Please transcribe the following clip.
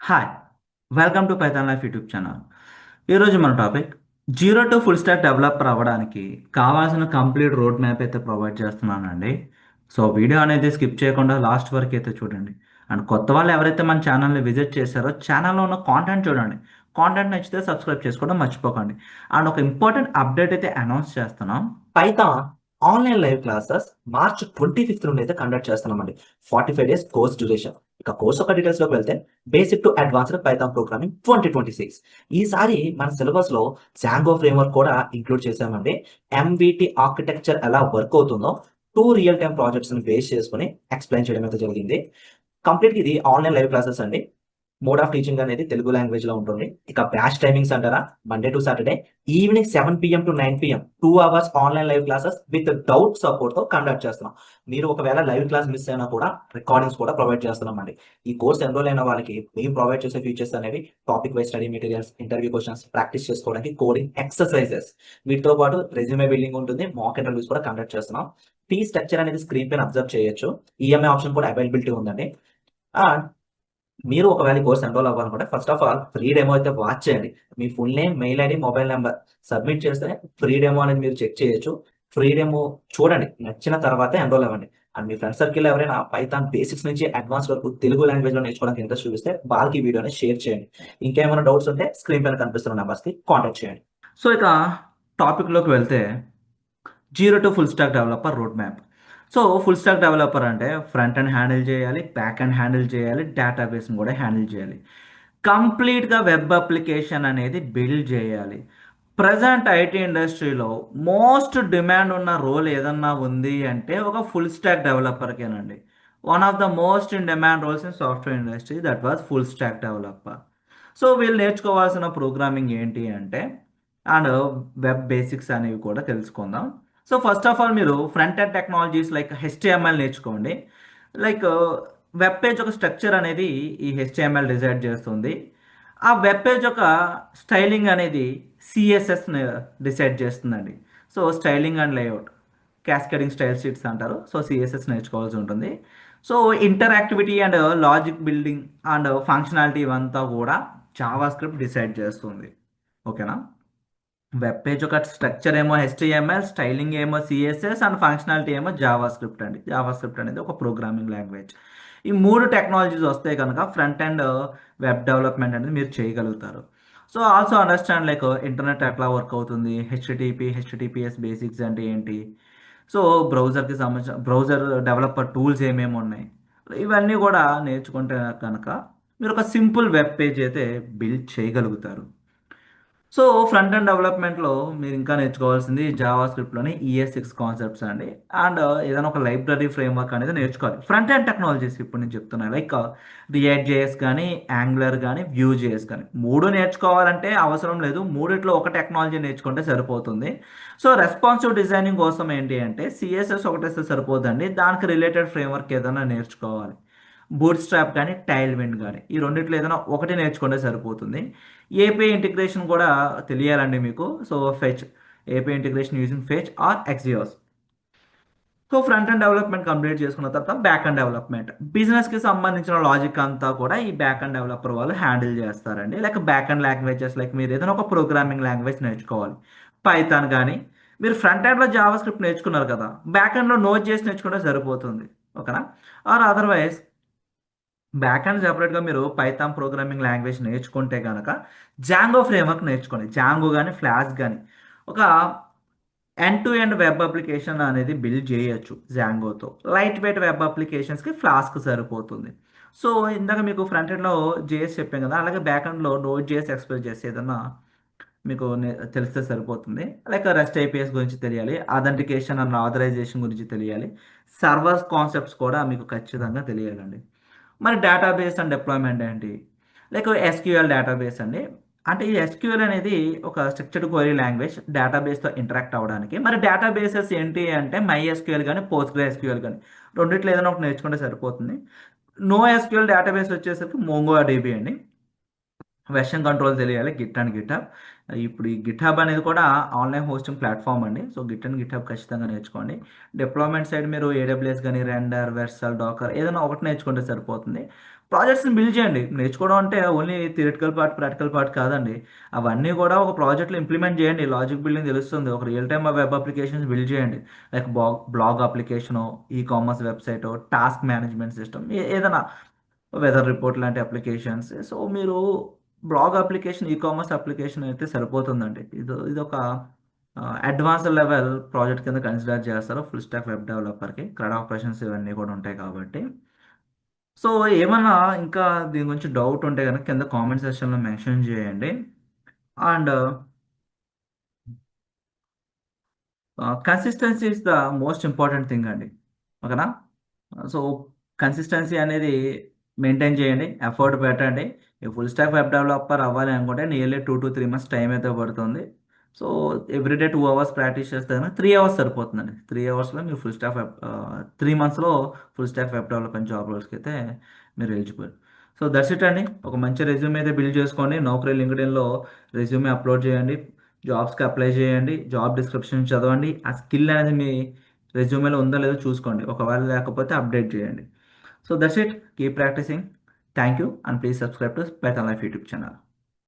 Hi, welcome to Python life YouTube channel. ఈరోజు మన topic zero to full stack developer అవ్వడానికి కావాల్సిన complete road map అయితే provide చేస్తున్నానండి. సో వీడియో అనేది స్కిప్ చేయకుండా లాస్ట్ వరకు అయితే చూడండి. అండ్ కొత్త వాళ్ళు ఎవరైతే మన ఛానల్ని విజిట్ చేశారో ఛానల్లో ఉన్న కాంటెంట్ చూడండి. కాంటెంట్ నచ్చితే సబ్స్క్రైబ్ చేసుకోవడం మర్చిపోకండి. అండ్ ఒక ఇంపార్టెంట్ అప్డేట్ అయితే అనౌన్స్ చేస్తున్నాం. Python online live classes March 25 నుండి అయితే కండక్ట్ చేస్తున్నామండి. 45 days కోర్స్ డ్యూరేషన్. ఇక కోర్స్ ఒక డీటెయిల్స్లోకి వెళ్తే basic to advanced Python programming 2026. ఈసారి మన సిలబస్లో జాంగో ఫ్రేమ్వర్క్ కూడా ఇంక్లూడ్ చేశామండి. ఎంవిటి ఆర్కిటెక్చర్ ఎలా వర్క్ అవుతుందో 2 రియల్ టైమ్ ప్రాజెక్ట్స్ని బేస్ చేసుకుని ఎక్స్ప్లెయిన్ చేయడం అయితే జరిగింది. కంప్లీట్గా ఇది ఆన్లైన్ లైవ్ క్లాసెస్ అండి. మోడ్ ఆఫ్ టీచింగ్ అనేది తెలుగు లాంగ్వేజ్ లో ఉంటుంది. ఇక బ్యాచ్ టైమింగ్స్ అంటారా, Monday to Saturday evening 7 PM to 9 PM 2 hours online live classes with doubt support తో కండక్ట్ చేస్తున్నాం. మీరు ఒకవేళ లైవ్ క్లాస్ మిస్ అయినా కూడా రికార్డింగ్స్ కూడా ప్రొవైడ్ చేస్తున్నాం అండి. ఈ కోర్స్ ఎన్రోల్ అయిన వాళ్ళకి మేము ప్రొవైడ్ చేసే ఫీచర్స్ అనేవి topic wise study materials, interview questions, practice చేసుకోవడానికి కోడింగ్ ఎక్సర్సైజెస్, వీటితో పాటు రెజ్యూమే బిల్డింగ్ ఉంటుంది, మాక్ ఇంటర్వ్యూస్ కూడా కండక్ట్ చేస్తున్నాం. ఫీ స్ట్రక్చర్ అనేది స్క్రీన్ పైన అబ్జర్వ్ చేయొచ్చు. ఈఎంఐ ఆప్షన్ కూడా అవైలబిలిటీ ఉందండి. అండ్ మీరు ఒకవేళ ఈ కోర్స్ ఎన్రోల్ అవ్వాలనుకుంటే first of all free demo అయితే వాచ్ చేయండి. మీ full name, mail ID, mobile number submit చేస్తే ఫ్రీ డెమో అనేది మీరు చెక్ చేయొచ్చు. ఫ్రీ డెమో చూడండి, నచ్చిన తర్వాతే ఎన్రోల్ అవ్వండి. అండ్ మీ ఫ్రెండ్ సర్కిల్ ఎవరైనా పైథాన్ బేసిక్స్ నుంచి అడ్వాన్స్ వరకు తెలుగు లాంగ్వేజ్ లో నేర్చుకోవడానికి ఇంట్రెస్ట్ చూపిస్తే వాళ్ళకి ఈ వీడియోని షేర్ చేయండి. ఇంకేమైనా డౌట్స్ ఉంటే స్క్రీన్ పైన కనిపిస్తున్న నెంబర్స్కి కాంటాక్ట్ చేయండి. సో ఇక టాపిక్లోకి వెళ్తే zero to full stack developer road map. So full stack developer అంటే ఫ్రంట్ అండ్ హ్యాండిల్ చేయాలి, బ్యాక్ అండ్ హ్యాండిల్ చేయాలి, డేటాబేస్ని కూడా హ్యాండిల్ చేయాలి. కంప్లీట్గా వెబ్ అప్లికేషన్ అనేది బిల్డ్ చేయాలి. ప్రజెంట్ ఐటీ ఇండస్ట్రీలో మోస్ట్ డిమాండ్ ఉన్న రోల్ ఏదన్నా ఉంది అంటే ఒక ఫుల్ స్టాక్ డెవలపర్కేనండి. One of the most in demand roles in software industry that was full stack developer. So వీళ్ళు నేర్చుకోవాల్సిన ప్రోగ్రామింగ్ ఏంటి అంటే అండ్ వెబ్ బేసిక్స్ అనేవి కూడా తెలుసుకుందాం. సో ఫస్ట్ ఆఫ్ ఆల్ మీరు front end technologies like HTML నేర్చుకోండి. లైక్ వెబ్ పేజ్ ఒక స్ట్రక్చర్ అనేది ఈ హెచ్టిఎంఎల్ డిజైన్ చేస్తుంది. ఆ వెబ్ పేజ్ యొక్క స్టైలింగ్ అనేది సిఎస్ఎస్ డిసైడ్ చేస్తుందండి. So styling and layout, cascading style sheets అంటారు. సో సిఎస్ఎస్ నేర్చుకోవాల్సి ఉంటుంది. So interactivity and logic building and functionality ఇవంతా కూడా జావా స్క్రిప్ట్ డిసైడ్ చేస్తుంది. ఓకేనా? వెబ్ పేజ్ ఒక స్ట్రక్చర్ ఏమో హెచ్టిఎంఎల్, స్టైలింగ్ ఏమో సిఎస్ఎస్ అండ్ ఫంక్షనాలిటీ ఏమో జావా స్క్రిప్ట్ అండి. జావా స్క్రిప్ట్ అనేది ఒక ప్రోగ్రామింగ్ లాంగ్వేజ్. ఈ మూడు టెక్నాలజీస్ వస్తే కనుక ఫ్రంట్ అండ్ వెబ్ డెవలప్మెంట్ అనేది మీరు చేయగలుగుతారు. So also understand like internet ఎట్లా వర్క్ అవుతుంది, హెచ్టిటిపిఎస్ బేసిక్స్ అంటే ఏంటి, సో బ్రౌజర్కి సంబంధించిన బ్రౌజర్ డెవలపర్ టూల్స్ ఏమేమి ఉన్నాయి, ఇవన్నీ కూడా నేర్చుకుంటే కనుక మీరు ఒక సింపుల్ వెబ్ పేజ్ అయితే బిల్డ్ చేయగలుగుతారు. సో ఫ్రంట్ ఎండ్ డెవలప్మెంట్లో మీరు ఇంకా నేర్చుకోవాల్సింది జావా స్క్రిప్ట్లోని ES6 కాన్సెప్ట్స్ అండి. అండ్ ఏదైనా ఒక లైబ్రరీ ఫ్రేమ్వర్క్ అనేది నేర్చుకోవాలి. ఫ్రంట్ ఎండ్ టెక్నాలజీస్ ఇప్పుడు నేను చెప్తున్నాను లైక్ రియాక్ట్ జేఎస్ కానీ, యాంగులర్ కానీ, వ్యూ జేఎస్ కానీ, మూడు నేర్చుకోవాలంటే అవసరం లేదు. మూడిట్లో ఒక టెక్నాలజీ నేర్చుకుంటే సరిపోతుంది. సో రెస్పాన్సివ్ డిజైనింగ్ కోసం ఏంటి అంటే సిఎస్ఎస్ ఒకటేస్తే సరిపోదండి, దానికి రిలేటెడ్ ఫ్రేమ్వర్క్ ఏదైనా నేర్చుకోవాలి. బూట్ స్ట్రాప్ కానీ, టైల్ విండ్ కానీ, ఈ రెండిట్లో ఏదైనా ఒకటి నేర్చుకుంటే సరిపోతుంది. ఏపీఐ ఇంటిగ్రేషన్ కూడా తెలియాలండి మీకు. So fetch, API integration using fetch or axios. So front end development complete చేసుకున్న తర్వాత బ్యాక్ అండ్ డెవలప్మెంట్, బిజినెస్కి సంబంధించిన లాజిక్ అంతా కూడా ఈ బ్యాక్ అండ్ డెవలపర్ వాళ్ళు హ్యాండిల్ చేస్తారండి. Like back and languages like మీరు ఏదైనా ఒక ప్రోగ్రామింగ్ లాంగ్వేజ్ నేర్చుకోవాలి, పైథాన్ కానీ, మీరు ఫ్రంట్ ఎండ్లో జావా స్క్రిప్ట్ నేర్చుకున్నారు కదా, బ్యాక్ ఎండ్లో నోట్ చేసి నేర్చుకుంటే సరిపోతుంది. ఓకేనా? ఆర్ అదర్వైజ్ బ్యాక్ అండ్ సెపరేట్గా మీరు పైథాన్ ప్రోగ్రామింగ్ లాంగ్వేజ్ నేర్చుకుంటే కనుక జాంగో ఫ్రేమ్వర్క్ నేర్చుకోండి. జాంగో కానీ, ఫ్లాష్ కానీ ఒక end to end web application అనేది బిల్డ్ చేయొచ్చు జాంగోతో. లైట్ వెయిట్ వెబ్ అప్లికేషన్స్కి ఫ్లాస్క్ సరిపోతుంది. సో ఇందాక మీకు ఫ్రంట్ ఎండ్లో జేఎస్ చెప్పాం కదా, అలాగే బ్యాక్ ఎండ్లో నోట్ జేఎస్ ఎక్స్ప్రెస్ చేసి ఏదన్నా మీకు తెలిస్తే సరిపోతుంది. లైక్ రెస్ట్ ఐపీఎస్ గురించి తెలియాలి, అథెంటికేషన్ అండ్ ఆథరైజేషన్ గురించి తెలియాలి, సర్వర్స్ కాన్సెప్ట్స్ కూడా మీకు ఖచ్చితంగా తెలియాలండి. మరి డేటాబేస్ అండ్ డిప్లాయ్మెంట్ ఏంటి? లైక్ ఎస్క్యూఎల్ డేటాబేస్ అండి. అంటే ఈ ఎస్క్యూఎల్ అనేది ఒక స్ట్రక్చర్డ్ క్వరీ లాంగ్వేజ్ డేటాబేస్తో ఇంటరాక్ట్ అవ్వడానికి. మరి డేటాబేసెస్ ఏంటి అంటే మై ఎస్క్యూఎల్ కానీ, పోస్ట్ గ్రే ఎస్క్యూఎల్ కానీ, రెండిట్లో ఏదైనా ఒకటి నేర్చుకుంటే సరిపోతుంది. నో ఎస్క్యూఎల్ డేటాబేస్ వచ్చేసరికి మోంగో డీబీ అండి. వెర్షన్ కంట్రోల్ తెలియాలి, గిట్ అండ్ గిట్హబ్. ఇప్పుడు ఈ గిట్హబ్ అనేది కూడా ఆన్లైన్ హోస్టింగ్ ప్లాట్ఫామ్ అండి. సో గిట్ అండ్ గిట్హబ్ ఖచ్చితంగా నేర్చుకోండి. డిప్లాయ్మెంట్ సైడ్ మీరు ఏడబ్ల్యూఎస్ కానీ, రెండర్, వెర్సల్, డాకర్ ఏదైనా ఒకటి నేర్చుకుంటే సరిపోతుంది. ప్రాజెక్ట్స్ని బిల్డ్ చేయండి. నేర్చుకోవడం అంటే only theoretical part, practical part కాదండి. అవన్నీ కూడా ఒక ప్రాజెక్ట్లో ఇంప్లిమెంట్ చేయండి. లాజిక్ బిల్డింగ్ తెలుస్తుంది. ఒక real time web applications build చేయండి. Like blog application, e commerce website, task management system, ఏదైనా వెదర్ రిపోర్ట్ లాంటి అప్లికేషన్స్. సో మీరు blog application, e commerce application అయితే సరిపోతుందండి. ఇదొక అడ్వాన్స్డ్ లెవెల్ ప్రాజెక్ట్ కింద కన్సిడర్ చేస్తారు ఫుల్ స్టాక్ వెబ్ డెవలపర్కి. క్లౌడ్ ఆపరేషన్స్ ఇవన్నీ కూడా ఉంటాయి కాబట్టి. సో ఏమన్నా ఇంకా దీని గురించి డౌట్ ఉంటే కనుక కింద కామెంట్ సెక్షన్లో మెన్షన్ చేయండి. And consistency is the most important thing అండి. ఓకేనా? సో కన్సిస్టెన్సీ అనేది మెయింటైన్ చేయండి, ఎఫర్ట్ పెట్టండి. ఈ ఫుల్ స్టాక్ వెబ్ డెవలపర్ అవ్వాలి అనుకుంటే నియర్లీ 2 to 3 months టైం అయితే పడుతుంది. సో ఎవ్రీడే 2 hours ప్రాక్టీస్ చేస్తే కనుక 3 hours సరిపోతుందండి. 3 hours మీరు ఫుల్ స్టాక్ 3 monthsలో full stack web development job రోల్స్కి అయితే మీరు ఎలిజిబుల్. సో దట్స్ ఇట్ అండి. ఒక మంచి రెజ్యూమ్ అయితే బిల్డ్ చేసుకోండి. నౌకరీ లింక్డ్ఇన్లో రెజ్యూమే అప్లోడ్ చేయండి. జాబ్స్కి అప్లై చేయండి. జాబ్ డిస్క్రిప్షన్ చదవండి. ఆ స్కిల్ అనేది మీ రెజ్యూమేలో ఉందో లేదో చూసుకోండి. ఒకవేళ లేకపోతే అప్డేట్ చేయండి. So that's it. Keep practising. Thank you and please subscribe to Python life YouTube channel.